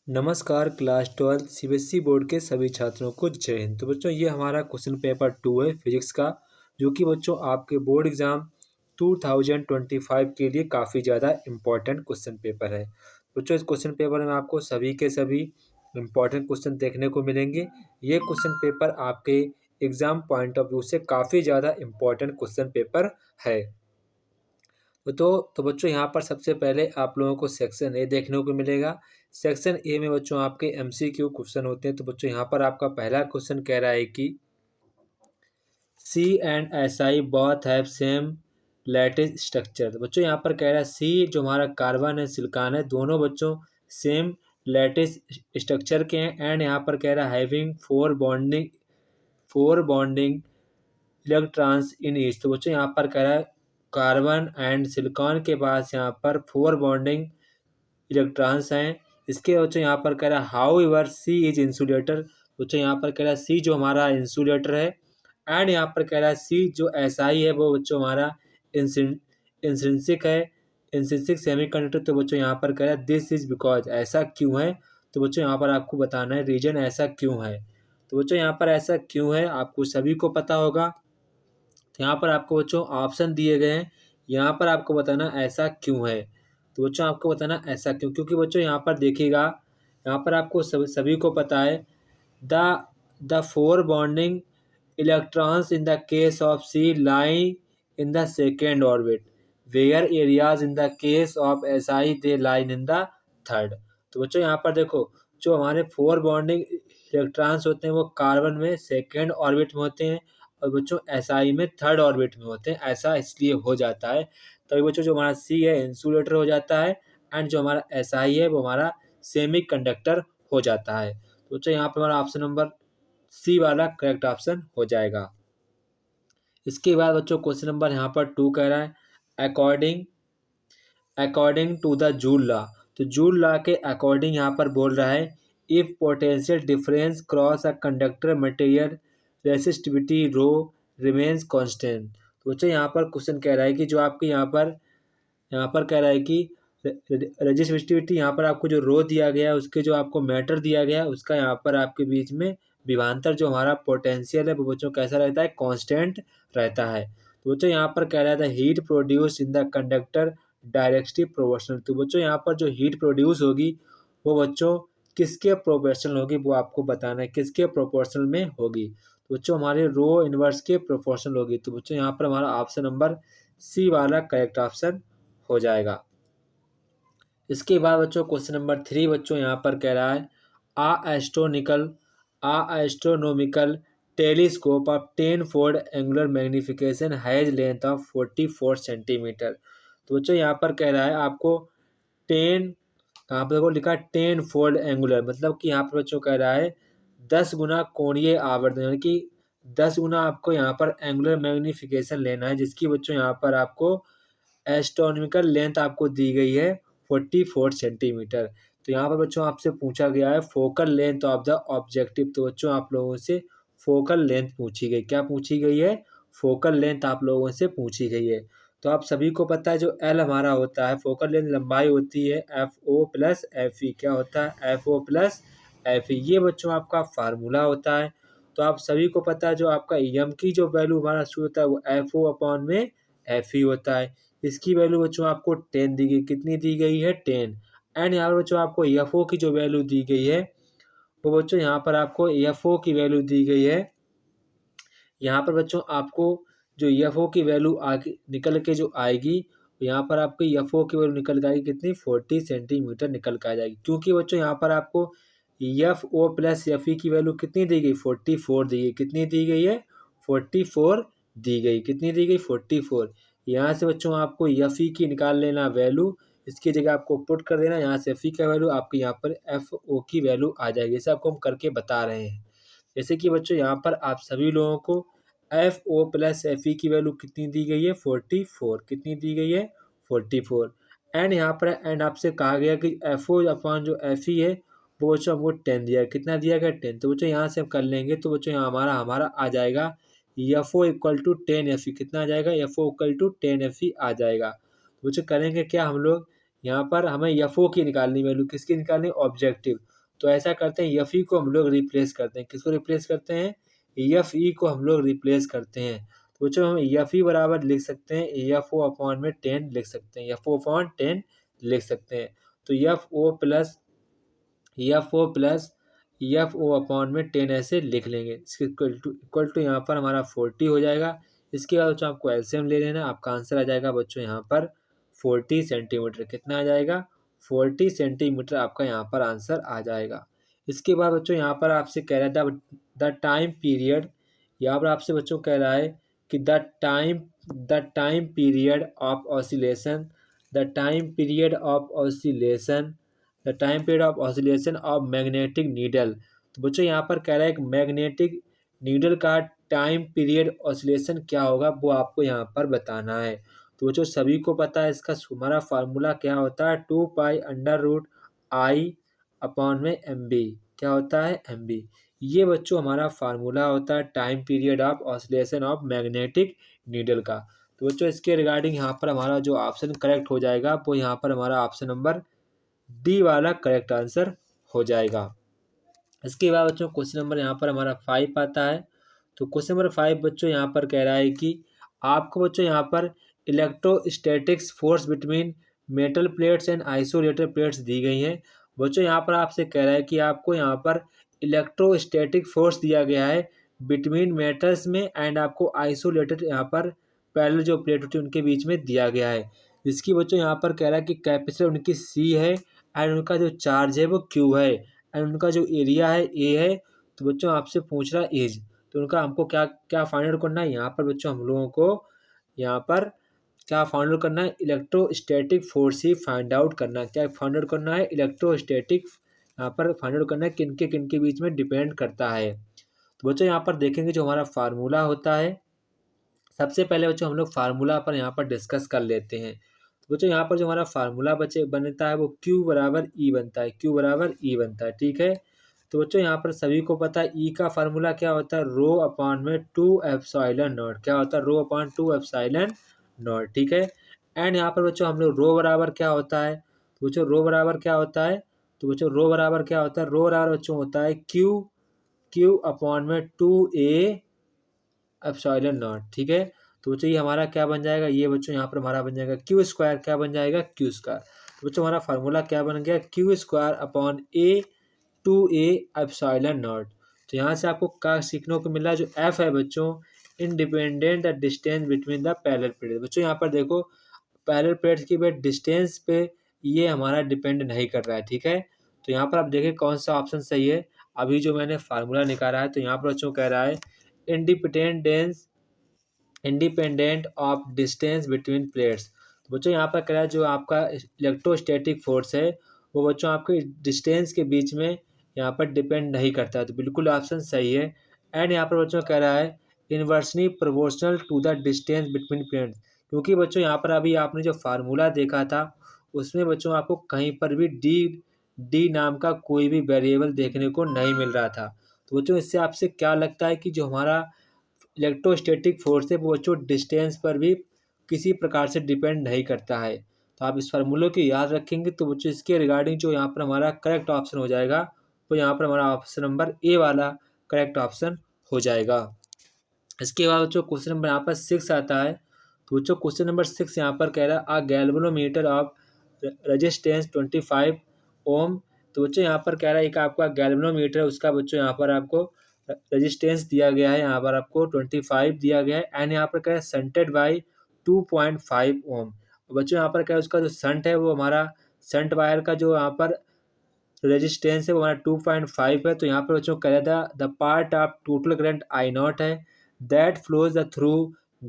नमस्कार class 12 CBSE board के सभी छात्रों को जय हिंद। तो बच्चों ये हमारा क्वेश्चन पेपर 2 है फिजिक्स का, जो कि बच्चों आपके बोर्ड एग्जाम 2025 के लिए काफ़ी ज़्यादा इम्पोर्टेंट क्वेश्चन पेपर है। बच्चों इस क्वेश्चन पेपर में आपको सभी के सभी इम्पोर्टेंट क्वेश्चन देखने को मिलेंगे। ये क्वेश्चन पेपर आपके एग्ज़ाम पॉइंट ऑफ व्यू से काफ़ी ज़्यादा इम्पोर्टेंट क्वेश्चन पेपर है। तो बच्चों यहाँ पर सबसे पहले आप लोगों को सेक्शन ए देखने को मिलेगा। सेक्शन ए में बच्चों आपके एमसीक्यू क्वेश्चन होते हैं। तो बच्चों यहाँ पर आपका पहला क्वेश्चन कह रहा है कि C and S I both have same lattice structure. तो बच्चों यहाँ पर कह रहा है सी जो हमारा कार्बन है, सिलिकॉन है, दोनों बच्चों सेम लैटिस स्ट्रक्चर के हैं। एंड यहाँ पर कह रहा है having four bonding electrons in each. तो बच्चों यहाँ पर कह रहा है कार्बन एंड सिलिकॉन के पास यहाँ पर 4 बॉन्डिंग इलेक्ट्रॉन्स हैं। इसके बच्चों यहाँ पर कह रहा है how ever see is insulator. बच्चों यहाँ पर कह रहा है सी जो हमारा इंसुलेटर है। एंड यहाँ पर कह रहा है सी जो एसआई है वो बच्चों हमारा इंट्रिंसिक है, इंट्रिंसिक सेमीकंडक्टर। तो बच्चों यहाँ पर कह रहा है दिस इज बिकॉज, ऐसा क्यों है। तो बच्चों यहाँ पर आपको बताना है रीजन ऐसा क्यों है। तो बच्चों यहाँ पर ऐसा क्यों है आपको सभी को पता होगा। यहाँ पर आपको बच्चों ऑप्शन दिए गए हैं, यहाँ पर आपको बताना ऐसा क्यों है। तो बच्चों आपको बताना ऐसा क्यों, क्योंकि बच्चों यहाँ पर देखिएगा, यहाँ पर आपको सभी को पता है the four bonding electrons in the case of C lie in the second orbit, whereas in the case of S I they line in the third. तो बच्चों यहाँ पर देखो, जो हमारे फोर बॉन्डिंग इलेक्ट्रॉन्स होते हैं वो कार्बन में सेकेंड ऑर्बिट में होते हैं और बच्चों एसआई में थर्ड ऑर्बिट में होते हैं। ऐसा इसलिए हो जाता है। तो बच्चों जो हमारा सी है इंसुलेटर हो जाता है एंड जो हमारा एसआई है वो हमारा सेमी कंडक्टर हो जाता है। तो बच्चों यहाँ पर हमारा ऑप्शन नंबर सी वाला करेक्ट ऑप्शन हो जाएगा। इसके बाद बच्चों क्वेश्चन नंबर यहाँ पर 2 कह रहा है according to the Joule law. तो जूल लॉ के अकॉर्डिंग यहाँ पर बोल रहा है if potential difference cross a conductor material resistivity rho remains constant. तो बच्चों यहाँ पर क्वेश्चन कह रहा है कि जो आपके यहाँ पर कह रहा है कि रेजिस्टिविटी यहाँ पर आपको जो रो दिया गया है उसके जो आपको मैटर दिया गया है उसका यहाँ पर आपके बीच में विभवांतर जो हमारा पोटेंशियल है वो बच्चों कैसा रहता है, कांस्टेंट रहता है। तो बच्चों यहाँ पर कह रहा था heat produce in the conductor directly proportional. तो बच्चों यहाँ पर जो हीट प्रोड्यूस होगी वो बच्चों किसके प्रोपोर्शनल होगी, वो आपको बताना है किसके प्रोपोर्शनल में होगी। तो बच्चों हमारे रो इनवर्स के प्रोपोर्शनल होगी। तो बच्चों यहाँ पर हमारा ऑप्शन नंबर सी वाला करेक्ट ऑप्शन हो जाएगा। इसके बाद बच्चों क्वेश्चन नंबर 3 बच्चों यहाँ पर कह रहा है a astronomical telescope of 10 fold angular magnification has length of 44 centimetre. तो बच्चों यहाँ पर कह रहा है आपको 10, यहाँ पर देखो लिखा 10 फोल्ड एंगुलर, मतलब कि यहाँ पर बच्चों कह रहा है 10 गुना कोणीय आवर्धन, यानी कि 10 गुना आपको यहाँ पर एंगुलर मैग्निफिकेशन लेना है, जिसकी बच्चों यहाँ पर आपको एस्ट्रोनॉमिकल लेंथ आपको दी गई है 44 सेंटीमीटर। तो यहाँ पर बच्चों आपसे पूछा गया है focal length of the objective. तो बच्चों आप लोगों से फोकल लेंथ पूछी गई, क्या पूछी गई है, फोकल लेंथ आप लोगों से पूछी गई है। तो आप सभी को पता है जो एल हमारा होता है, फोकल लेंथ लंबाई होती है F O plus F E, क्या होता है F O plus F E, ये बच्चों आपका फार्मूला होता है। तो आप सभी को पता है जो आपका एम की जो वैल्यू हमारा शुरू होता है वो एफ ओ अपॉन में एफ ई होता है। इसकी वैल्यू बच्चों आपको 10 दी गई, कितनी दी गई है 10। एंड यहाँ पर बच्चों आपको एफ ओ की जो वैल्यू दी गई है वो बच्चों यहाँ पर आपको एफ ओ की वैल्यू दी गई है, यहाँ पर बच्चों आपको जो एफ ओ की वैल्यू आगे निकल के जो आएगी, यहाँ पर आपको एफ ओ की वैल्यू निकल के आएगी कितनी 40 सेंटीमीटर निकल के आ जाएगी, क्योंकि बच्चों यहाँ पर आपको F O plus F E की वैल्यू कितनी दी गई 44 दी गई, कितनी दी गई है 44 दी गई, कितनी दी गई 44। यहाँ से बच्चों आपको एफ ई की निकाल लेना वैल्यू, इसकी जगह आपको पुट कर देना, यहाँ से एफ ई का वैल्यू आपके यहाँ पर एफ ओ की वैल्यू आ जाएगी। जैसे आपको हम करके बता रहे हैं, जैसे कि बच्चों यहाँ पर आप सभी लोगों को F O plus F E की वैल्यू कितनी दी गई है 44, कितनी दी गई है 44। एंड यहाँ पर एंड आपसे कहा गया कि एफ ओ अपॉन जो एफ ई है वो बच्चों हमको 10 दिया है, कितना दिया गया 10। तो बच्चों यहाँ से हम कर लेंगे, तो बच्चों यहाँ हमारा आ जाएगा F O equal to 10 F E, कितना आ जाएगा F O equal to 10 F E आ जाएगा। तो बच्चों करेंगे क्या हम लोग, यहाँ पर हमें एफ ओ की निकालनी वैल्यू, किसकी निकालनी ऑब्जेक्टिव। तो ऐसा करते हैं एफ ई को हम लोग रिप्लेस करते हैं। किसको रिप्लेस करते हैं? एफ ई को हम लोग रिप्लेस करते हैं। तो बच्चों हम एफ ई बराबर लिख सकते हैं एफ ओ अपॉन में 10 लिख सकते हैं, एफ ओ अपॉन 10 लिख सकते हैं। तो F O plus F O upon में 10 ऐसे लिख लेंगे। इसके इक्वल टू यहाँ पर हमारा 40 हो जाएगा। इसके बाद बच्चों आपको एलसीएम ले लेना, आपका आंसर आ जाएगा बच्चों यहाँ पर 40 सेंटीमीटर। कितना आ जाएगा? 40 सेंटीमीटर आपका यहाँ पर आंसर आ जाएगा। इसके बाद बच्चों यहाँ पर आपसे कह रहा था द टाइम पीरियड, यहाँ पर आपसे बच्चों कह रहा है कि the time period of oscillation the time period of oscillation the time period of oscillation of magnetic needle. तो बच्चों यहाँ पर कह रहा है कि मैग्नेटिक नीडल का टाइम पीरियड ऑसिलेशन क्या होगा वो आपको यहाँ पर बताना है। तो बच्चों सभी को पता है इसका हमारा फार्मूला क्या होता है, 2 pi under root I upon में एम बी। क्या होता है? M B. ये बच्चों हमारा फार्मूला होता है time period of oscillation of magnetic needle का। तो बच्चों इसके रिगार्डिंग यहाँ पर हमारा जो ऑप्शन करेक्ट हो जाएगा वो यहाँ पर हमारा ऑप्शन नंबर डी वाला करेक्ट आंसर हो जाएगा। इसके बाद बच्चों क्वेश्चन नंबर यहाँ पर हमारा 5 आता है। तो क्वेश्चन नंबर 5 बच्चों यहाँ पर कह रहा है कि आपको बच्चों यहाँ पर electrostatics force between metal plates and isolated plates दी गई हैं। बच्चों यहाँ पर आपसे कह रहा है कि आपको यहाँ पर इलेक्ट्रोस्टैटिक फोर्स दिया गया है बिटवीन मेटल्स में एंड आपको आइसोलेटेड यहाँ पर पैरेलल जो प्लेट होती है उनके बीच में दिया गया है। इसकी बच्चों यहाँ पर कह रहा है कि कैपेसिटर उनकी सी है एंड उनका जो चार्ज है वो क्यू है एंड उनका जो एरिया है ए है। तो बच्चों आपसे पूछ रहा है एज, तो उनका हमको क्या क्या फाइंड आउट करना है। यहाँ पर बच्चों हम लोगों को यहाँ पर क्या फाइंड आउट करना है? इलेक्ट्रोस्टैटिक फोर्स ही फाइंड आउट करना है। क्या फाइंड आउट करना है? इलेक्ट्रोस्टैटिक यहाँ पर फाइंड आउट करना है किनके बीच में डिपेंड करता है। तो बच्चों यहाँ पर देखेंगे जो हमारा फार्मूला होता है, सबसे पहले बच्चों हम लोग फार्मूला पर यहाँ पर डिस्कस कर लेते हैं। तो बच्चों यहाँ पर जो हमारा फार्मूला बनता है वो Q बराबर E बनता है, Q बराबर E बनता है। ठीक है। तो बच्चों यहाँ पर सभी को पता है E का फार्मूला क्या होता है, रो अपॉन में 2 एप्सिलॉन नॉट। क्या होता है? Rho upon 2 epsilon not. ठीक है। एंड यहाँ पर बच्चों हम लोग रो बराबर क्या होता है, तो बच्चों रो बराबर क्या होता है, तो बच्चों रो बराबर क्या होता है, रो बराबर बच्चों होता है Q अपॉन में 2A एप्सिलॉन नॉट। ठीक है। तो बच्चों ये हमारा क्या बन जाएगा, ये बच्चों यहाँ पर हमारा बन जाएगा क्यू स्क्वायर। क्या बन जाएगा? Q square. तो बच्चों हमारा फार्मूला क्या बन गया, Q square upon A 2A epsilon not. तो यहाँ से आपको क्या सीखने को मिल रहा है, जो एफ है बच्चों independent the distance between the parallel plate. बच्चों यहाँ पर देखो पैरेलल प्लेट्स की बेट डिस्टेंस पे ये हमारा डिपेंड नहीं कर रहा है। ठीक है। तो यहाँ पर आप देखें कौन सा ऑप्शन सही है। अभी जो मैंने फार्मूला निकाला है तो यहाँ पर बच्चों कह रहा है independent of distance between plates. तो बच्चों यहाँ पर कह रहा है जो आपका इलेक्ट्रोस्टैटिक फोर्स है वो बच्चों आपके डिस्टेंस के बीच में यहाँ पर डिपेंड नहीं करता है। तो बिल्कुल ऑप्शन सही है। एंड यहाँ पर बच्चों कह रहा है inversely proportional to the distance between plates. क्योंकि बच्चों यहाँ पर अभी आपने जो फार्मूला देखा था उसमें बच्चों आपको कहीं पर भी डी नाम का कोई भी वेरिएबल देखने को नहीं मिल रहा था। तो बच्चों इससे आपसे क्या लगता है कि जो हमारा इलेक्ट्रोस्टैटिक फोर्स है वो बच्चों डिस्टेंस पर भी किसी प्रकार से डिपेंड नहीं करता है। तो आप इस फार्मूले को याद रखेंगे तो बच्चों इसके रिगार्डिंग जो यहाँ पर हमारा करेक्ट ऑप्शन हो जाएगा वो यहाँ पर हमारा ऑप्शन नंबर ए वाला करेक्ट ऑप्शन हो जाएगा। इसके बाद बच्चों क्वेश्चन नंबर यहाँ पर 6 आता है। तो बच्चों क्वेश्चन नंबर 6 यहाँ पर कह रहा है अ गैल्वेनोमीटर ऑफ रेजिस्टेंस 25 ओम। तो बच्चों यहाँ पर कह रहा है एक आपका गैल्वेनोमीटर है उसका बच्चों यहाँ पर आपको रेजिस्टेंस दिया गया है, यहाँ पर आपको 25 दिया गया है एंड यहाँ पर कह रहा है संटेड बाई 2.5 ओम। बच्चों यहाँ पर क्या है उसका जो संट है वो हमारा संट वायर का जो यहाँ पर रेजिस्टेंस है वो हमारा 2.5 है। तो यहाँ पर बच्चों कह रहा था the part of total current I naught है that flows the through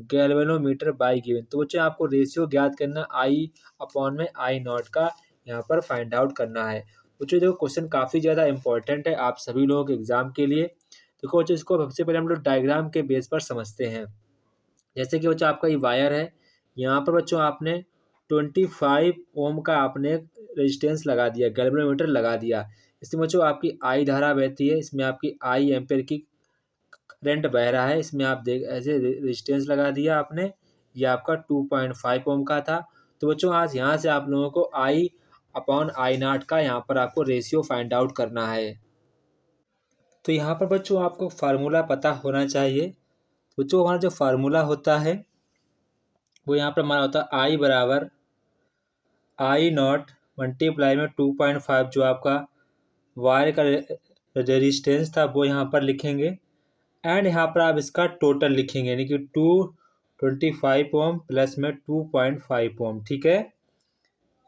galvanometer by given. तो बच्चों आपको रेशियो ज्ञात करना आई अपॉन में आई नॉट का यहाँ पर फाइंड आउट करना है। बच्चों देखो क्वेश्चन काफ़ी ज़्यादा इंपॉर्टेंट है आप सभी लोगों के एग्जाम के लिए। देखो बच्चों इसको सबसे पहले हम लोग डायग्राम के बेस पर समझते हैं। जैसे कि बच्चों आपका ये वायर है, यहाँ पर बच्चों आपने 25 ओम का आपने रेजिस्टेंस लगा दिया, गैल्वेनोमीटर लगा दिया। इसमें बच्चों आपकी आई धारा बहती है, इसमें आपकी आई एम्पेयर की करंट बह रहा है। इसमें आप देख ऐसे रेजिस्टेंस लगा दिया आपने, ये आपका 2.5 ओम का था। तो बच्चों आज यहाँ से आप लोगों को आई अपॉन आई नॉट का यहाँ पर आपको रेशियो फाइंड आउट करना है। तो यहाँ पर बच्चों आपको फार्मूला पता होना चाहिए। बच्चों हमारा जो फार्मूला होता है वो यहाँ पर हमारा होता है आई बराबर आई नॉट मल्टीप्लाई में 2.5 जो आपका वायर का रेजिस्टेंस था वो यहाँ पर लिखेंगे, एंड यहाँ पर आप इसका टोटल लिखेंगे, यानी कि 225 ओम प्लस में 2.5 ओम। ठीक है,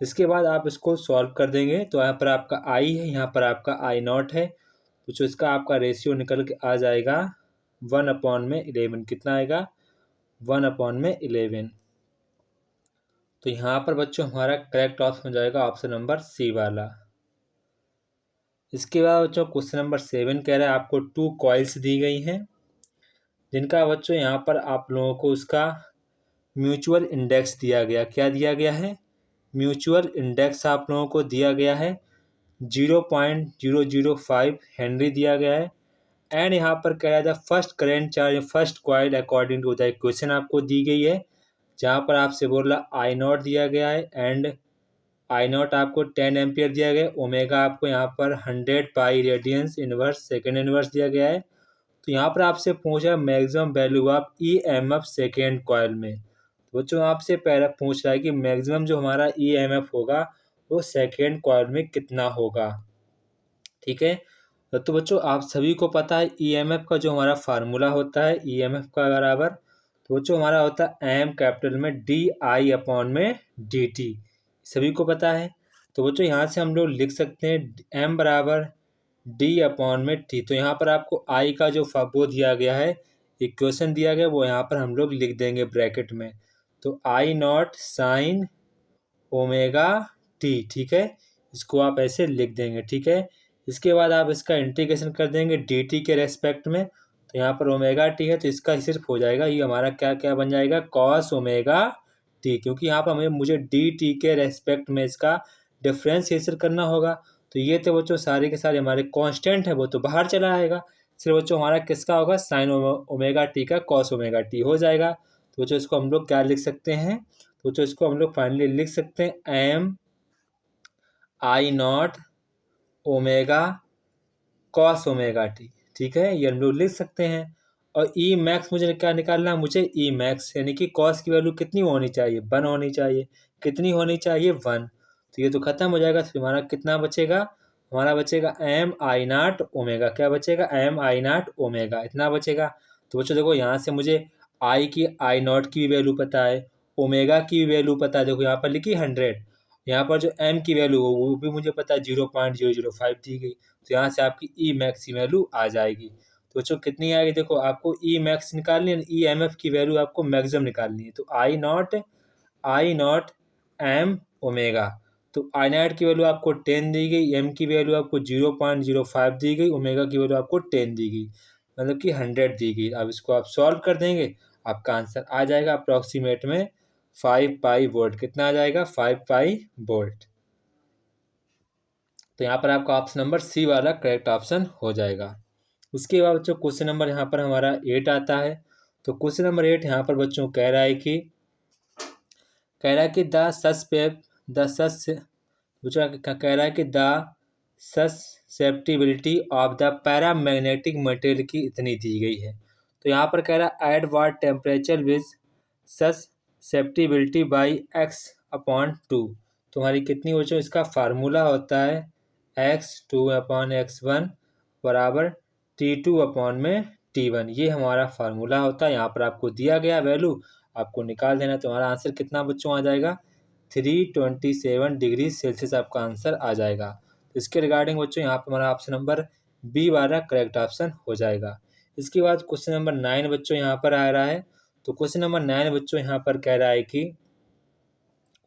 इसके बाद आप इसको सॉल्व कर देंगे तो यहाँ पर आपका आई है, यहाँ पर आपका आई नॉट है, तो जो इसका आपका रेशियो निकल के आ जाएगा 1/11। कितना आएगा? 1/11। तो यहाँ पर बच्चों हमारा करेक्ट ऑप्शन हो जाएगा ऑप्शन नंबर सी वाला। इसके बाद बच्चों क्वेश्चन नंबर 7 कह रहा है आपको 2 कॉइल्स दी गई हैं, जिनका बच्चों यहाँ पर आप लोगों को उसका म्यूचुअल इंडेक्स दिया गया। क्या दिया गया है? म्यूचुअल इंडेक्स आप लोगों को दिया गया है 0.005 हेनरी दिया गया है, एंड यहाँ पर कह रहा था first current charge first coil according to the equation आपको दी गई है, जहाँ पर आपसे बोल रहा आई नॉट दिया गया है, एंड आई नॉट आपको 10 एम्पियर दिया गया है, ओमेगा आपको यहाँ पर 100 पाई रेडियंस इनवर्स सेकेंड इनवर्स दिया गया है। तो यहाँ पर आपसे पूछा maximum value of EMF second coil में। तो बच्चों आपसे पहला पूछ रहा है कि मैक्सिमम जो हमारा ईएमएफ होगा वो सेकेंड कॉइल में कितना होगा। ठीक है, तो बच्चों आप सभी को पता है ईएमएफ का जो हमारा फार्मूला होता है ईएमएफ का बराबर, तो बच्चों हमारा होता है एम कैपिटल में डी आई अपॉन में डी टी, सभी को पता है। तो बच्चों यहाँ से हम लोग लिख सकते हैं एम बराबर डी अपॉन में टी। तो यहाँ पर आपको आई का जो वो दिया गया है, इक्वेशन दिया गया वो यहाँ पर हम लोग लिख देंगे ब्रैकेट में। तो आई नॉट साइन ओमेगा टी, ठीक है, इसको आप ऐसे लिख देंगे। ठीक है, इसके बाद आप इसका इंटीग्रेशन कर देंगे डी टी के रेस्पेक्ट में। तो यहाँ पर ओमेगा टी है तो इसका सिर्फ हो जाएगा ये हमारा क्या क्या बन जाएगा, कॉस ओमेगा टी, क्योंकि यहाँ पर मुझे डी टी के रेस्पेक्ट में इसका डिफ्रेंशिएशन करना होगा। तो ये तो बच्चों सारे के सारे हमारे कांस्टेंट है वो तो बाहर चला आएगा, सिर्फ बच्चों हमारा किसका होगा, साइन ओमेगा टी का कॉस ओमेगा टी हो जाएगा। तो बच्चों इसको हम लोग क्या लिख सकते हैं, तो बच्चों इसको हम लोग फाइनली लिख सकते हैं M I naught omega cos omega T. ठीक है, ये हम लोग लिख सकते हैं। और ई मैक्स मुझे क्या निकालना है, मुझे ई मैक्स यानी कि कॉस की वैल्यू कितनी होनी चाहिए, 1 होनी चाहिए। कितनी होनी चाहिए, 1। तो ये तो खत्म हो जाएगा, तो हमारा कितना बचेगा, हमारा बचेगा एम आई नॉट ओमेगा। क्या बचेगा, एम आई नॉट ओमेगा, इतना बचेगा। तो बच्चों देखो यहाँ से मुझे आई की आई नॉट की वैल्यू पता है, ओमेगा की वैल्यू पता है, देखो यहाँ पर लिखी 100, यहाँ पर जो एम की वैल्यू हो वो भी मुझे पता है 0.005 दी गई। तो यहाँ से आपकी ई मैक्स की वैल्यू आ जाएगी। तो बच्चों कितनी आएगी, देखो आपको ई मैक्स निकालनी है, ई एम एफ की वैल्यू आपको मैक्सिमम निकालनी है। तो आई नॉट एम ओमेगा, तो आई नॉट की वैल्यू आपको 10 दी गई, एम की वैल्यू आपको 0.05 दी गई, ओमेगा की वैल्यू आपको 10 दी गई, मतलब कि 100 दी गई। अब इसको आप सॉल्व कर देंगे, आपका आंसर आ जाएगा अप्रॉक्सीमेट में 5 पाई वोल्ट। कितना आ जाएगा, 5 पाई वोल्ट। तो यहाँ पर आपका ऑप्शन नंबर सी वाला करेक्ट ऑप्शन हो जाएगा। उसके बाद बच्चों क्वेश्चन नंबर यहाँ पर हमारा 8 आता है। तो क्वेश्चन नंबर 8 यहाँ पर बच्चों कह रहा है कि the susceptibility of the paramagnetic material की इतनी दी गई है। तो यहाँ पर कह रहा है at what temperature with susceptibility by x/2। तुम्हारी कितनी बच्चों, इसका फार्मूला होता है x2/x1 बराबर T2/T1। ये हमारा फार्मूला होता है। यहाँ पर आपको दिया गया वैल्यू आपको निकाल देना। तुम्हारा आंसर कितना बच्चों आ जाएगा, 327 डिग्री सेल्सियस आपका आंसर आ जाएगा। तो इसके रिगार्डिंग बच्चों यहाँ पर हमारा ऑप्शन नंबर बी वाला करेक्ट ऑप्शन हो जाएगा। इसके बाद क्वेश्चन नंबर 9 बच्चों यहाँ पर आ रहा है। तो क्वेश्चन नंबर 9 बच्चों यहाँ पर कह रहा है कि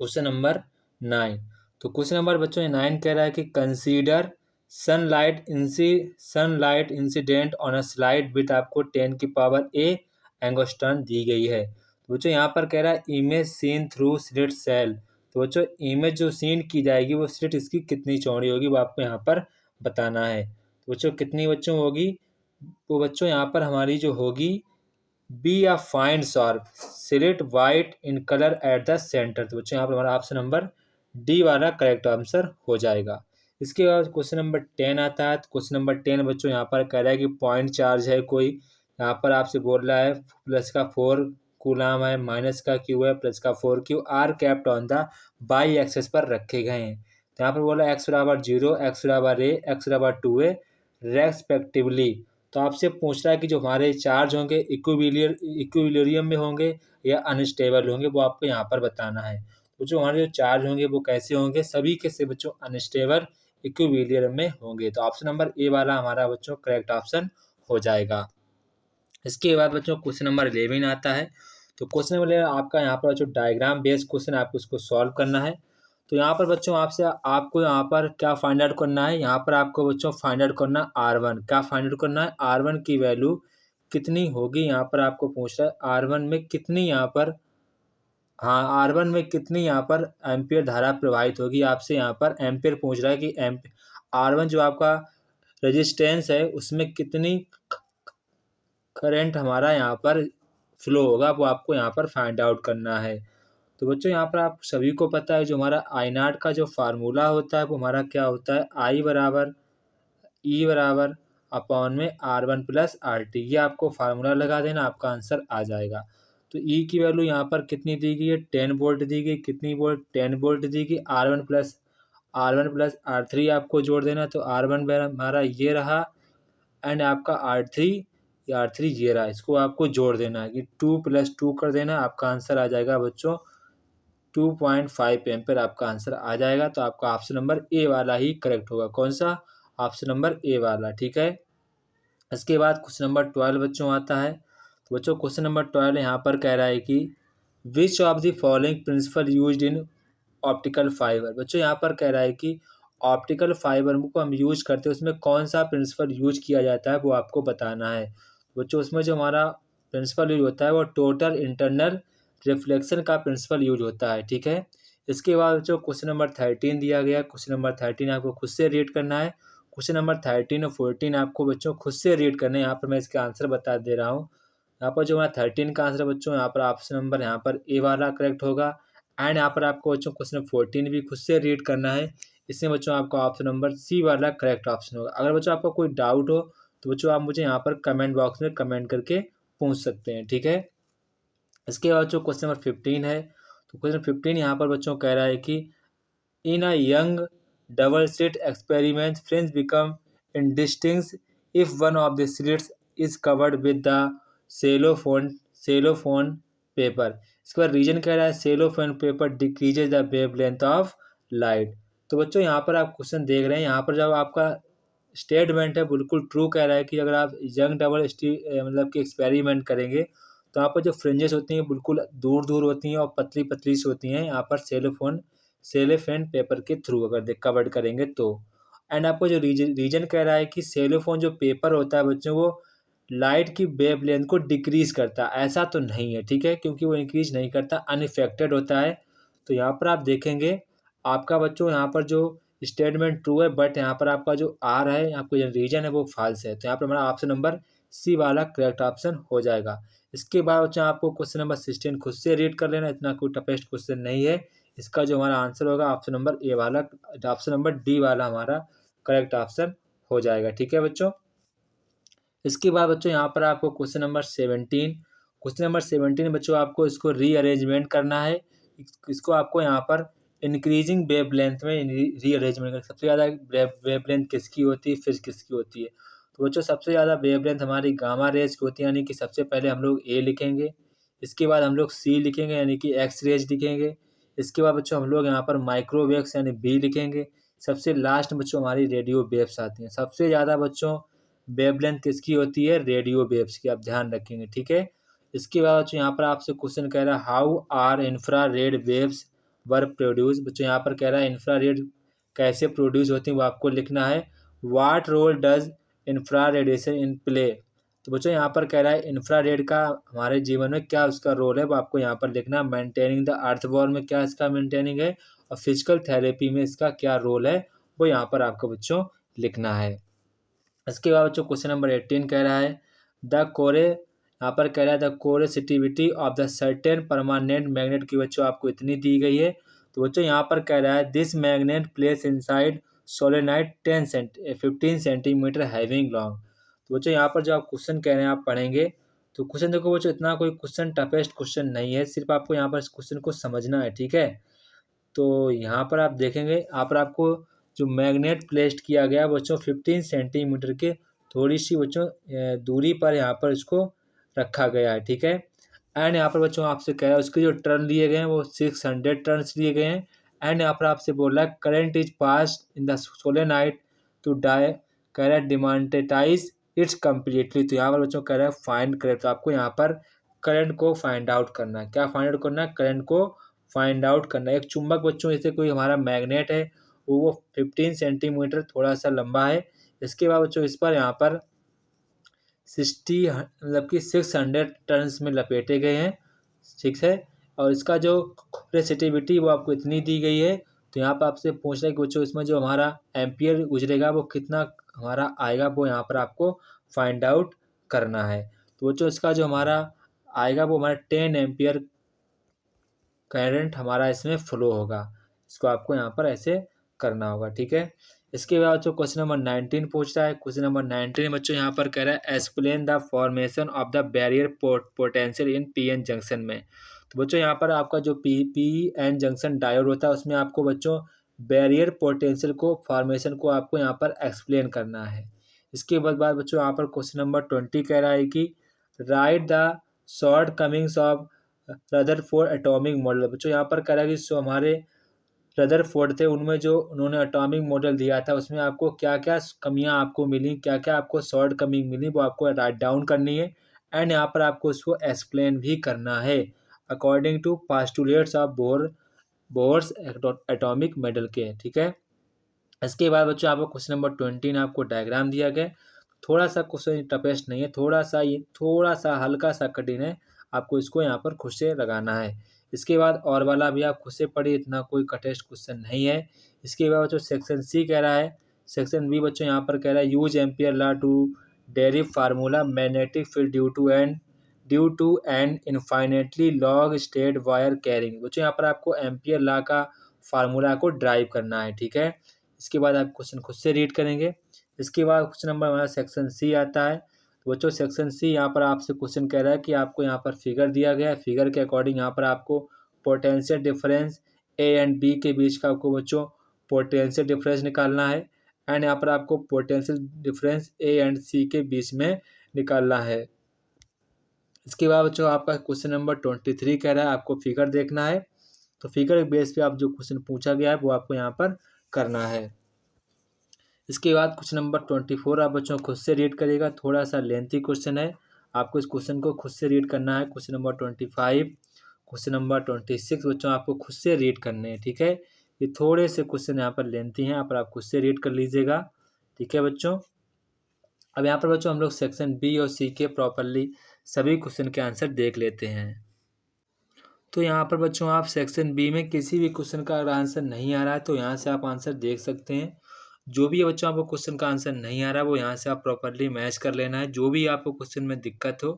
क्वेश्चन नंबर 9, तो क्वेश्चन नंबर बच्चों 9 कह रहा है कि consider sunlight incident on a slide with आपको 10 की पावर ए एंगस्ट्रॉन दी गई है। तो बच्चों यहाँ पर कह रहा है image seen through slit cell. तो बच्चों इमेज जो सीन की जाएगी वो स्लिट इसकी कितनी चौड़ी होगी वो आपको यहाँ पर बताना है। तो बच्चों कितनी बच्चों होगी, तो बच्चों यहाँ पर हमारी जो होगी be a fine sharp slit white in colour at the centre. तो बच्चों यहाँ पर हमारा ऑप्शन नंबर डी वाला करेक्ट आंसर हो जाएगा। इसके बाद क्वेश्चन नंबर 10 आता है। तो क्वेश्चन नंबर 10 बच्चों यहाँ पर कह रहा है कि पॉइंट चार्ज है कोई, यहाँ पर आपसे बोल रहा है प्लस का 4 कूलाम है, माइनस का क्यू है, प्लस का 4 Q R kept on the by axis पर रखे गए हैं। तो यहाँ पर बोला एक्स बराबर 0, एक्स बराबर ए, एक्स बराबर 2a रेस्पेक्टिवली। तो आपसे पूछ रहा है कि जो हमारे चार्ज होंगे इक्विलिब्रियम में होंगे या अनस्टेबल होंगे, वो आपको यहाँ पर बताना है। तो जो हमारे जो चार्ज होंगे वो कैसे होंगे, सभी के से बच्चों अनस्टेबल इक्विलिब्रियम में होंगे। तो ऑप्शन नंबर ए वाला हमारा बच्चों करेक्ट ऑप्शन हो जाएगा। इसके बाद बच्चों क्वेश्चन नंबर 11 आता है। तो क्वेश्चन नंबर 11 आपका यहाँ पर जो डायग्राम बेस्ड क्वेश्चन आपको उसको सॉल्व करना है। तो यहाँ पर बच्चों आपको यहाँ पर क्या फाइंड आउट करना है, यहाँ पर आपको बच्चों फाइंड आउट करना R1। क्या फाइंड आउट करना है, R1 की वैल्यू कितनी होगी। यहाँ पर आपको पूछ रहा है R1 में कितनी यहाँ पर, हाँ R1 में कितनी यहाँ पर एम्पियर धारा प्रवाहित होगी। आपसे यहाँ पर एम्पियर पूछ रहा है कि R1 जो आपका रेजिस्टेंस है उसमें कितनी करंट हमारा यहाँ पर फ्लो होगा, वो आपको यहाँ पर फाइंड आउट करना है। तो बच्चों यहाँ पर आप सभी को पता है जो हमारा I0 का जो फार्मूला होता है वो हमारा क्या होता है, I बराबर E बराबर अपॉन में R1 प्लस RT। ये आपको फार्मूला लगा देना, आपका आंसर आ जाएगा। तो E की वैल्यू यहाँ पर कितनी दी गई है, 10 वोल्ट दी गई। कितनी वोल्ट, 10 वोल्ट दी गई। R1 प्लस R3 आपको जोड़ देना। तो R1 हमारा ये रहा एंड आपका R3 ये रहा, इसको आपको जोड़ देना है कि 2 + 2 कर देना। आपका आंसर आ जाएगा बच्चों 2.5 एम्पेयर आपका आंसर आ जाएगा। तो आपका ऑप्शन नंबर ए वाला ही करेक्ट होगा। कौन सा, ऑप्शन नंबर ए वाला, ठीक है। इसके बाद क्वेश्चन नंबर 12 बच्चों आता है। तो बच्चों क्वेश्चन नंबर 12 यहाँ पर कह रहा है कि which of the following principle used in optical fibre. बच्चों यहाँ पर कह रहा है कि ऑप्टिकल फाइबर को हम यूज करते हैं उसमें कौन सा प्रिंसिपल यूज किया जाता है वो आपको बताना है। बच्चों उसमें जो हमारा प्रिंसिपल यूज होता है वो टोटल इंटरनल रिफ्लेक्शन का प्रिंसिपल यूज होता है, ठीक है। इसके बाद बच्चों क्वेश्चन नंबर 13 दिया गया। क्वेश्चन नंबर 13 आपको खुद से रीड करना है। क्वेश्चन नंबर 13 और 14 आपको बच्चों खुद से रीड करने हैं। यहाँ पर मैं इसका आंसर बता दे रहा हूँ। यहाँ पर जो हमारा 13 का आंसर बच्चों यहाँ पर ऑप्शन नंबर यहाँ पर ए वाला करेक्ट होगा। एंड यहाँ पर आपको बच्चों क्वेश्चन 14 भी खुद से रीड करना है। इसमें बच्चों आपका ऑप्शन नंबर सी वाला करेक्ट ऑप्शन होगा। अगर बच्चों आपको कोई डाउट हो तो बच्चों आप मुझे यहाँ पर कमेंट बॉक्स में कमेंट करके पूछ सकते हैं, ठीक है। इसके बाद जो क्वेश्चन नंबर 15 है। तो क्वेश्चन 15 यहाँ पर बच्चों कह रहा है कि in a Young double slit experiment fringe become indistinct if one of the slits is covered with the cellophane paper। इसके बाद रीजन कह रहा है cellophane paper decreases the wavelength of light। तो बच्चों यहाँ पर आप क्वेश्चन देख रहे हैं, यहाँ पर जब आपका स्टेटमेंट है बिल्कुल ट्रू कह रहा है कि अगर आप यंग डबल मतलब कि एक्सपेरिमेंट करेंगे तो यहाँ पर जो फ्रिंजेस होती हैं बिल्कुल दूर दूर होती हैं और पतली पतली सी होती हैं यहाँ पर सेलोफेन पेपर के थ्रू अगर कवर्ड करेंगे तो। एंड आपको जो रीजन कह रहा है कि सेलोफोन जो पेपर होता है बच्चों वो लाइट की वेवलेंथ को डिक्रीज करता है, ऐसा तो नहीं है, ठीक है, क्योंकि वो इंक्रीज नहीं करता, अनइफेक्टेड होता है। तो यहाँ पर आप देखेंगे आपका बच्चों यहाँ पर जो स्टेटमेंट ट्रू है बट यहाँ पर आपका जो आर है आपको जो रीजन है वो फॉल्स है। तो यहाँ पर हमारा ऑप्शन नंबर सी वाला करेक्ट ऑप्शन हो जाएगा। इसके बाद बच्चों आपको क्वेश्चन नंबर 16 खुद से रीड कर लेना, इतना कोई टफेस्ट क्वेश्चन नहीं है। इसका जो हमारा आंसर होगा ऑप्शन नंबर ए वाला, ऑप्शन नंबर डी वाला हमारा करेक्ट ऑप्शन हो जाएगा, ठीक है बच्चों। इसके बाद बच्चों यहाँ पर आपको क्वेश्चन नंबर 17 बच्चों आपको इसको रीअरेंजमेंट करना है। इसको आपको यहाँ पर इंक्रीजिंग वेवलेंथ में रीअरेंजमेंट करना। सबसे ज़्यादा वेवलेंथ किसकी होती है, फिर किसकी होती है। तो बच्चों सबसे ज़्यादा वेवलेंथ हमारी गामा रेज की होती है, यानी कि सबसे पहले हम लोग ए लिखेंगे, इसके बाद हम लोग सी लिखेंगे यानी कि एक्स रेज लिखेंगे। इसके बाद बच्चों हम लोग यहाँ पर माइक्रोवेव्स यानी बी लिखेंगे। सबसे लास्ट बच्चों हमारी रेडियो वेव्स आती हैं। सबसे ज़्यादा बच्चों वेवलेंथ किसकी होती है, रेडियो वेव्स की, आप ध्यान रखेंगे, ठीक है। इसके बाद बच्चों यहाँ पर आपसे क्वेश्चन कह रहा है how are infrared waves were produce. बच्चों यहाँ पर कह रहा है इंफ्रारेड कैसे प्रोड्यूस होती है वो आपको लिखना है। What role does infrared radiation in play. तो बच्चों यहाँ पर कह रहा है इंफ्रारेड का हमारे जीवन में क्या उसका रोल है वो आपको यहाँ पर लिखना। मेंटेनिंग द अर्थ वॉर्म में क्या इसका मेंटेनिंग है और फिजिकल थेरेपी में इसका क्या रोल है वो यहाँ पर आपको बच्चों लिखना है। इसके बाद बच्चों क्वेश्चन नंबर 18 कह रहा है द कोरे, यहाँ पर कह रहा है the coercivity of the certain permanent magnet की बच्चों आपको इतनी दी गई है। तो बच्चों यहाँ पर कह रहा है this magnet place inside solenoid 15 centimetre having long. तो बच्चों यहाँ पर जो आप क्वेश्चन कह रहे हैं आप पढ़ेंगे तो क्वेश्चन देखो बच्चों, इतना कोई क्वेश्चन टफेस्ट क्वेश्चन नहीं है, सिर्फ आपको यहाँ पर इस क्वेश्चन को समझना है, ठीक है। तो यहाँ पर आप देखेंगे, यहाँ पर आपको जो मैग्नेट प्लेस्ड किया गया बच्चों 15 सेंटीमीटर के थोड़ी सी बच्चों दूरी पर यहाँ पर इसको रखा गया है, ठीक है। एंड यहाँ पर बच्चों आपसे कह रहा है उसके जो टर्न लिए गए हैं वो 600 टर्न्स लिए गए हैं। एंड यहाँ पर आपसे बोल रहा है current is pass in the solenoid to die, कह रहा है डिमांटेटाइज इट्स कम्प्लीटली। तो यहाँ पर बच्चों कह रहा है फाइंड करें, तो आपको यहाँ पर करंट को फाइंड आउट करना है। क्या फाइंड आउट करना है? करंट को फाइंड आउट करना है। एक चुंबक बच्चों जैसे कोई हमारा मैग्नेट है वो 15 सेंटीमीटर थोड़ा सा लंबा है। इसके बाद बच्चों इस पर यहाँ पर 600 टर्न्स में लपेटे गए हैं, ठीक है। और इसका जो रेसिस्टिविटी वो आपको इतनी दी गई है। तो यहाँ पर आपसे पूछ रहा है कि बच्चों इसमें जो हमारा एम्पियर गुजरेगा वो कितना हमारा आएगा, वो यहाँ पर आपको फाइंड आउट करना है। तो बच्चों इसका जो हमारा आएगा वो हमारा 10 एम्पियर करंट हमारा इसमें फ्लो होगा। इसको आपको यहाँ पर ऐसे करना होगा, ठीक है। इसके बाद बच्चों क्वेश्चन नंबर 19 पूछ रहा है। क्वेश्चन नंबर 19 बच्चों यहाँ पर कह रहा है explain the formation of the barrier potential in PN junction में। तो बच्चों यहाँ पर आपका जो पीएन जंक्शन डायोड होता है उसमें आपको बच्चों बैरियर पोटेंशियल को फॉर्मेशन को आपको यहाँ पर एक्सप्लेन करना है। इसके बाद बच्चों यहाँ पर क्वेश्चन नंबर 20 कह रहा है कि write the shortcomings of Rutherford atomic model. बच्चों यहाँ पर कह रहा है कि जो हमारे रदरफोर्ड थे उनमें जो उन्होंने एटॉमिक मॉडल दिया था उसमें आपको क्या क्या कमियां आपको मिली, क्या क्या आपको शॉर्ट कमिंग मिली, वो आपको राइट डाउन करनी है। एंड यहाँ पर आपको उसको एक्सप्लेन भी करना है according to postulates of Bohr's atomic model के, ठीक है। इसके बाद बच्चों आपको क्वेश्चन नंबर 20 आपको डायग्राम दिया गया। थोड़ा सा क्वेश्चन टफेस्ट नहीं है, थोड़ा सा हल्का सा कठिन है, आपको इसको यहाँ पर खुद से लगाना है। इसके बाद और वाला भी आप खुद से पढ़िए, इतना कोई कटेस्ट क्वेश्चन नहीं है। इसके बाद बच्चों सेक्शन सी कह रहा है। सेक्शन बी बच्चों यहाँ पर कह रहा है use Ampere law to derive formula magnetic field due to an infinitely long straight wire carrying. बच्चों यहाँ पर आपको एम्पियर लॉ का फार्मूला को ड्राइव करना है, ठीक है। इसके बाद आप क्वेश्चन खुद से रीड करेंगे। इसके बाद क्वेश्चन नंबर हमारा सेक्शन सी आता है। तो बच्चों सेक्शन सी यहाँ पर आपसे क्वेश्चन कह रहा है कि आपको यहाँ पर फिगर दिया गया है, फिगर के अकॉर्डिंग यहाँ पर आपको potential difference A and B के बीच का आपको बच्चों पोटेंशियल डिफरेंस निकालना है। एंड यहाँ पर आपको पोटेंशियल डिफरेंस ए एंड सी के बीच में निकालना है। इसके बाद बच्चों आपका क्वेश्चन नंबर 23 कह रहा है आपको फिगर देखना है। तो फिगर के बेस पे आप जो क्वेश्चन पूछा गया है वो आपको यहाँ पर करना है। इसके बाद क्वेश्चन नंबर 24 आप बच्चों खुद से रीड करिएगा, थोड़ा सा लेंथी क्वेश्चन है, आपको इस क्वेश्चन को खुद से रीड करना है। क्वेश्चन नंबर 25, क्वेश्चन नंबर 26 बच्चों आपको खुद से रीड करने हैं, ठीक है। ये थोड़े से क्वेश्चन यहाँ पर लेंथी हैं, यहाँ पर आप खुद से रीड कर लीजिएगा, ठीक है बच्चों। अब यहाँ पर बच्चों हम लोग सेक्शन बी और सी के प्रॉपरली सभी क्वेश्चन के आंसर देख लेते हैं। तो यहाँ पर बच्चों आप सेक्शन बी में किसी भी क्वेश्चन का अगर आंसर नहीं आ रहा है तो यहाँ से आप आंसर देख सकते हैं। जो भी बच्चों आपको क्वेश्चन का आंसर नहीं आ रहा है वो यहाँ से आप प्रॉपरली मैच कर लेना है। जो भी आपको क्वेश्चन में दिक्कत हो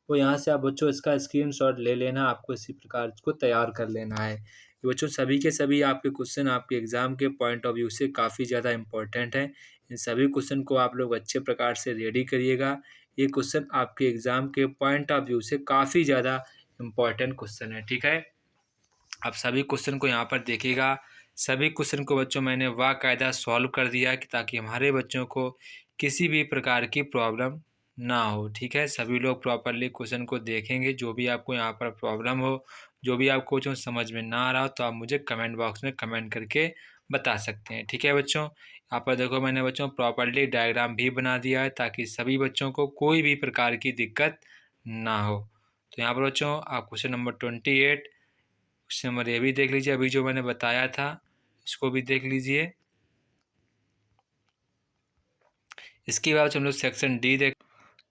वो यहाँ से आप बच्चों इसका स्क्रीनशॉट ले लेना, आपको इसी प्रकार इसको तैयार कर लेना है। ये बच्चों सभी के सभी आपके क्वेश्चन आपके एग्जाम के पॉइंट ऑफ व्यू से काफ़ी ज़्यादा इंपॉर्टेंट है। इन सभी क्वेश्चन को आप लोग अच्छे प्रकार से रेडी करिएगा। ये क्वेश्चन आपके एग्जाम के पॉइंट ऑफ व्यू से काफ़ी ज़्यादा इम्पॉर्टेंट क्वेश्चन है, ठीक है। आप सभी क्वेश्चन को यहाँ पर देखिएगा। सभी क्वेश्चन को बच्चों मैंने बाकायदा सॉल्व कर दिया कि ताकि हमारे बच्चों को किसी भी प्रकार की प्रॉब्लम ना हो, ठीक है। सभी लोग प्रॉपरली क्वेश्चन को देखेंगे। जो भी आपको यहाँ पर प्रॉब्लम हो, जो भी आपको जो समझ में ना आ रहा हो तो आप मुझे कमेंट बॉक्स में कमेंट करके बता सकते हैं, ठीक है बच्चों। यहाँ पर देखो मैंने बच्चों प्रॉपरली डायग्राम भी बना दिया है ताकि सभी बच्चों को कोई भी प्रकार की दिक्कत ना हो। तो यहाँ पर बच्चों आप क्वेश्चन नंबर 28 क्वेश्चन नंबर ये भी देख लीजिए, अभी जो मैंने बताया था इसको भी देख लीजिए। इसके बाद हम लोग सेक्शन डी देख।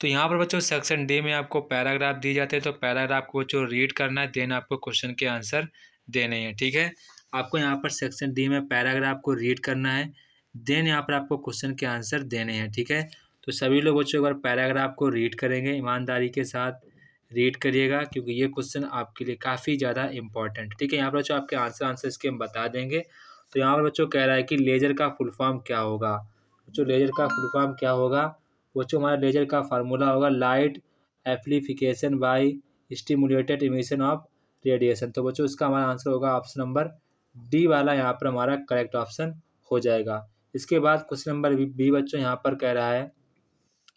तो यहाँ पर बच्चों सेक्शन डी में आपको पैराग्राफ दिए जाते हैं, तो पैराग्राफ को बच्चों रीड करना है, देन आपको क्वेश्चन के आंसर देने हैं, ठीक है। आपको यहाँ पर सेक्शन डी में पैराग्राफ को रीड करना है, देन यहाँ पर आपको क्वेश्चन के आंसर देने हैं, ठीक है। तो सभी लोग बच्चों अगर पैराग्राफ को रीड करेंगे ईमानदारी के साथ, रीड करिएगा, क्योंकि ये क्वेश्चन आपके लिए काफ़ी ज़्यादा इंपॉर्टेंट, ठीक है। यहाँ पर बच्चों आपके आंसर इसके हम बता देंगे। तो यहाँ पर बच्चों कह रहा है कि लेज़र का फुल फॉर्म क्या होगा। बच्चों लेज़र का फुल फॉर्म क्या होगा, बच्चों हमारा लेज़र का फार्मूला होगा light amplification by stimulated emission of radiation. तो बच्चों इसका हमारा आंसर होगा ऑप्शन नंबर डी वाला, यहाँ पर हमारा करेक्ट ऑप्शन हो जाएगा। इसके बाद क्वेश्चन नंबर बी बच्चों यहाँ पर कह रहा है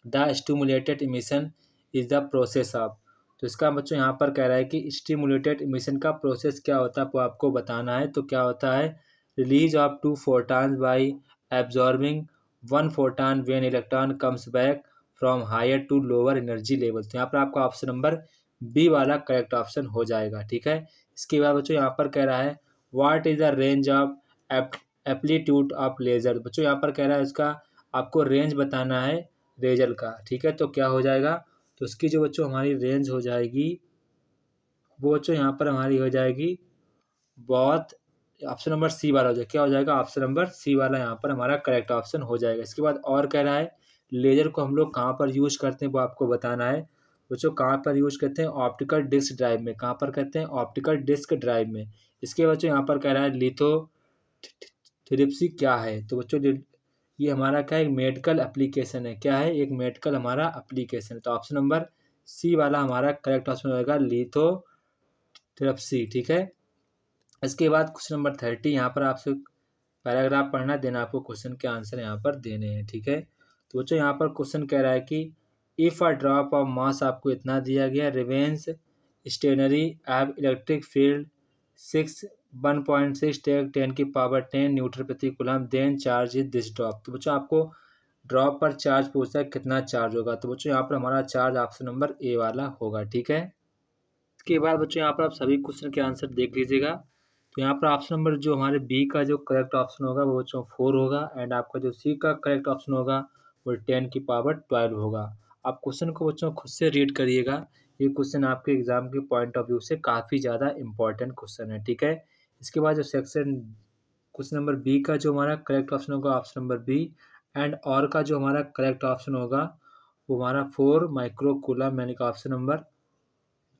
the stimulated emission is the process of. तो इसका बच्चों यहाँ पर कह रहा है कि स्टिमुलेटेड इमिशन का प्रोसेस क्या होता है, वो आपको बताना है। तो क्या होता है, release of 2 photons by absorbing 1 photon when electron comes back from higher to lower energy level. तो यहाँ पर आपका ऑप्शन नंबर बी वाला करेक्ट ऑप्शन हो जाएगा, ठीक है। इसके बाद बच्चों यहाँ पर कह रहा है what is the range of amplitude of laser. बच्चों यहाँ पर कह रहा है इसका आपको रेंज बताना है लेजर का, ठीक है। तो क्या हो जाएगा, तो उसकी जो बच्चों हमारी रेंज हो जाएगी वो बच्चों यहाँ पर हमारी हो जाएगी बहुत, ऑप्शन नंबर सी वाला हो जाएगा। क्या हो जाएगा, ऑप्शन नंबर सी वाला यहाँ पर हमारा करेक्ट ऑप्शन हो जाएगा। इसके बाद और कह रहा है लेजर को हम लोग कहाँ पर यूज करते हैं, वो आपको बताना है। बच्चों कहाँ पर यूज करते हैं, ऑप्टिकल डिस्क ड्राइव में। कहाँ पर करते हैं, ऑप्टिकल डिस्क ड्राइव में। इसके बच्चों यहाँ पर कह रहा है लिथोट्रिप्सी क्या है। तो बच्चों ये हमारा क्या है, एक मेडिकल एप्लीकेशन है। क्या है, एक मेडिकल हमारा एप्लीकेशन है। तो ऑप्शन नंबर सी वाला हमारा करेक्ट ऑप्शन होगा लिथोट्रिप्सी, ठीक है। इसके बाद क्वेश्चन नंबर 30, यहाँ पर आपसे पैराग्राफ पढ़ना देना, आपको क्वेश्चन के आंसर यहाँ पर देने हैं, ठीक है। तो बच्चों यहाँ पर क्वेश्चन कह रहा है कि if a drop of mass आपको इतना दिया गया रिमेन्स स्टेनरी एब इलेक्ट्रिक फील्ड 1.6 10 न्यूटन प्रति coulomb then charge is this drop. तो बच्चों आपको ड्रॉप पर चार्ज पूछता है कितना चार्ज होगा। तो बच्चों यहाँ पर हमारा चार्ज ऑप्शन नंबर ए वाला होगा, ठीक है। इसके बाद बच्चों यहाँ पर आप सभी क्वेश्चन के आंसर देख लीजिएगा। तो यहाँ पर ऑप्शन नंबर जो हमारे बी का जो करेक्ट ऑप्शन होगा वो बच्चों 4 होगा, एंड आपका जो सी का करेक्ट ऑप्शन होगा वो 10⁻12 होगा। आप क्वेश्चन को बच्चों खुद से रीड करिएगा, ये क्वेश्चन आपके एग्जाम के पॉइंट ऑफ व्यू से काफ़ी ज़्यादा इंपॉर्टेंट क्वेश्चन है, ठीक है। इसके बाद जो सेक्शन क्वेश्चन नंबर बी का जो हमारा करेक्ट ऑप्शन होगा ऑप्शन नंबर बी, एंड और का जो हमारा करेक्ट ऑप्शन होगा वो हमारा 4 माइक्रो कूलम, यानी कि ऑप्शन नंबर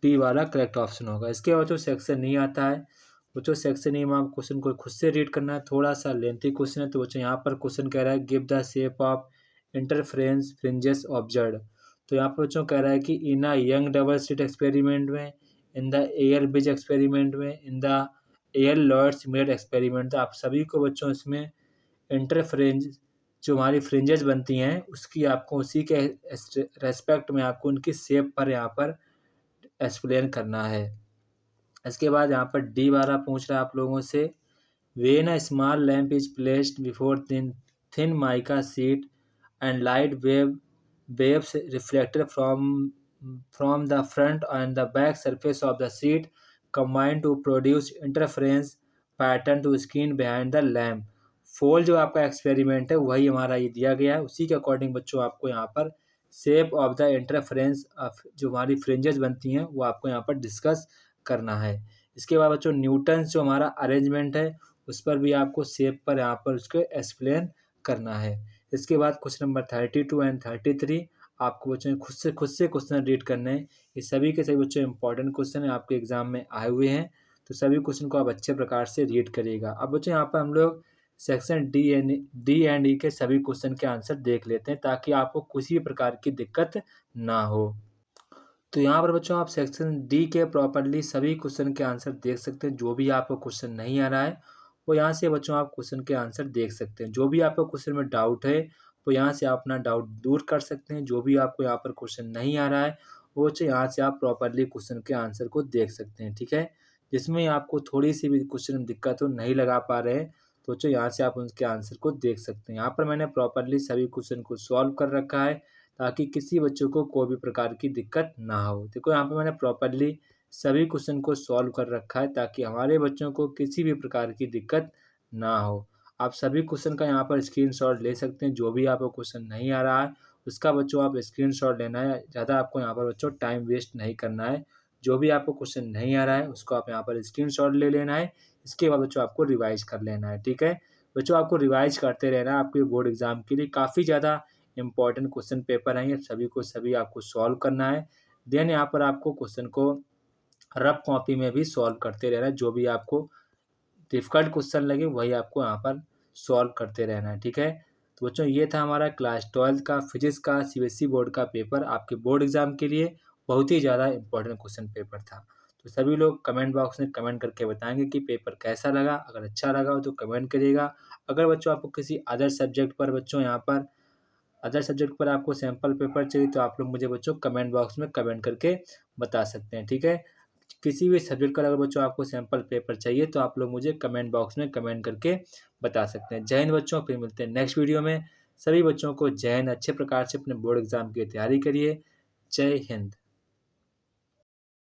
डी वाला करेक्ट ऑप्शन होगा। इसके बाद जो सेक्शन नहीं आता है, बच्चों सेक्शन नहीं में आप क्वेश्चन को खुद से रीड करना है, थोड़ा सा लेंथी क्वेश्चन है। तो बच्चों यहाँ पर क्वेश्चन कह रहा है give the shape of interference fringes observe. तो यहाँ पर बच्चों कह रहा है कि in a Young double slit experiment में, in the air bridge experiment में, in the air Lloyd's mirror experiment. तो आप सभी को बच्चों इसमें इंटरफ्रेंज जो हमारी फ्रिंजेस बनती हैं उसकी आपको उसी के रेस्पेक्ट में आपको उनकी शेप पर यहाँ पर एक्सप्लेन करना है। इसके बाद यहाँ पर डी वाला पूछ रहा है आप लोगों से when a small lamp is placed before thin mica sheet and light waves reflected from the front and the back surface of the sheet combine to produce interference pattern to screen behind the lamp। फोल जो आपका experiment है वही हमारा ये दिया गया है, उसी के अकॉर्डिंग बच्चों आपको यहाँ पर शेप ऑफ द इंटरफेरेंस जो हमारी फ्रिंजेस बनती हैं वो आपको यहाँ पर डिस्कस करना है। इसके बाद बच्चों न्यूटन जो हमारा अरेंजमेंट है उस पर भी आपको शेप पर यहाँ पर उसको एक्सप्लेन करना है। इसके बाद क्वेश्चन नंबर 32 एंड 33 आपको बच्चों खुद से क्वेश्चन रीड करने हैं। ये सभी के सभी बच्चों इंपॉर्टेंट क्वेश्चन है, आपके एग्जाम में आए हुए हैं। तो सभी क्वेश्चन को आप अच्छे प्रकार से रीड करिएगा। अब बच्चों यहाँ पर हम लोग सेक्शन डी एंड ई के सभी क्वेश्चन के आंसर देख लेते हैं ताकि आपको किसी भी प्रकार की दिक्कत ना हो। तो यहाँ पर बच्चों आप सेक्शन डी के प्रॉपरली सभी क्वेश्चन के आंसर देख सकते हैं। जो भी आपको क्वेश्चन नहीं आ रहा है वो यहाँ से बच्चों आप क्वेश्चन के आंसर देख सकते हैं। जो भी आपको क्वेश्चन में डाउट है वो यहाँ से आप अपना डाउट दूर कर सकते हैं। जो भी आपको यहाँ पर क्वेश्चन नहीं आ रहा है वो बच्चों यहाँ से आप प्रॉपरली क्वेश्चन के आंसर को देख सकते हैं, ठीक है। जिसमें आपको थोड़ी सी भी क्वेश्चन में दिक्कत हो, नहीं लगा पा रहे हैं, तो बच्चों यहाँ से आप उनके आंसर को देख सकते हैं। यहाँ पर मैंने प्रॉपरली सभी क्वेश्चन को सॉल्व कर रखा है ताकि किसी बच्चों को कोई भी प्रकार की दिक्कत ना हो। देखो यहाँ पर मैंने प्रॉपरली सभी क्वेश्चन को सॉल्व कर रखा है ताकि हमारे बच्चों को किसी भी प्रकार की दिक्कत ना हो। आप सभी क्वेश्चन का यहाँ पर स्क्रीनशॉट ले सकते हैं। जो भी आपको क्वेश्चन नहीं आ रहा है उसका बच्चों आप स्क्रीनशॉट लेना है, ज़्यादा आपको यहाँ पर बच्चों टाइम वेस्ट नहीं करना है। जो भी आपको क्वेश्चन नहीं आ रहा है उसको आप यहाँ पर स्क्रीनशॉट ले लेना है। इसके बाद बच्चों आपको रिवाइज कर लेना है, ठीक है। बच्चों आपको रिवाइज करते रहना है, आपके बोर्ड एग्जाम के लिए काफ़ी ज़्यादा इंपॉर्टेंट क्वेश्चन पेपर हैं, ये सभी को सभी आपको सॉल्व करना है। देन यहाँ पर आपको क्वेश्चन को रफ कॉपी में भी सॉल्व करते रहना है। जो भी आपको डिफ़िकल्ट क्वेश्चन लगे वही आपको यहाँ पर सॉल्व करते रहना है, ठीक है। तो बच्चों ये था हमारा क्लास 12 का फिजिक्स का सीबीएसई बोर्ड का पेपर। आपके बोर्ड एग्जाम के लिए बहुत ही ज़्यादा इंपॉर्टेंट क्वेश्चन पेपर था। तो सभी लोग कमेंट बॉक्स में कमेंट करके बताएंगे कि पेपर कैसा लगा। अगर अच्छा लगा हो तो कमेंट करिएगा। अगर बच्चों आपको किसी अदर सब्जेक्ट पर बच्चों यहाँ पर अदर सब्जेक्ट पर आपको सैम्पल पेपर चाहिए तो आप लोग मुझे बच्चों कमेंट बॉक्स में कमेंट करके बता सकते हैं, ठीक है। किसी भी सब्जेक्ट का अगर बच्चों आपको सैम्पल पेपर चाहिए तो आप लोग मुझे कमेंट बॉक्स में कमेंट करके बता सकते हैं। जय हिंद बच्चों, फिर मिलते हैं नेक्स्ट वीडियो में। सभी बच्चों को जय हिंद। अच्छे प्रकार से अपने बोर्ड एग्जाम की तैयारी करिए। जय हिंद।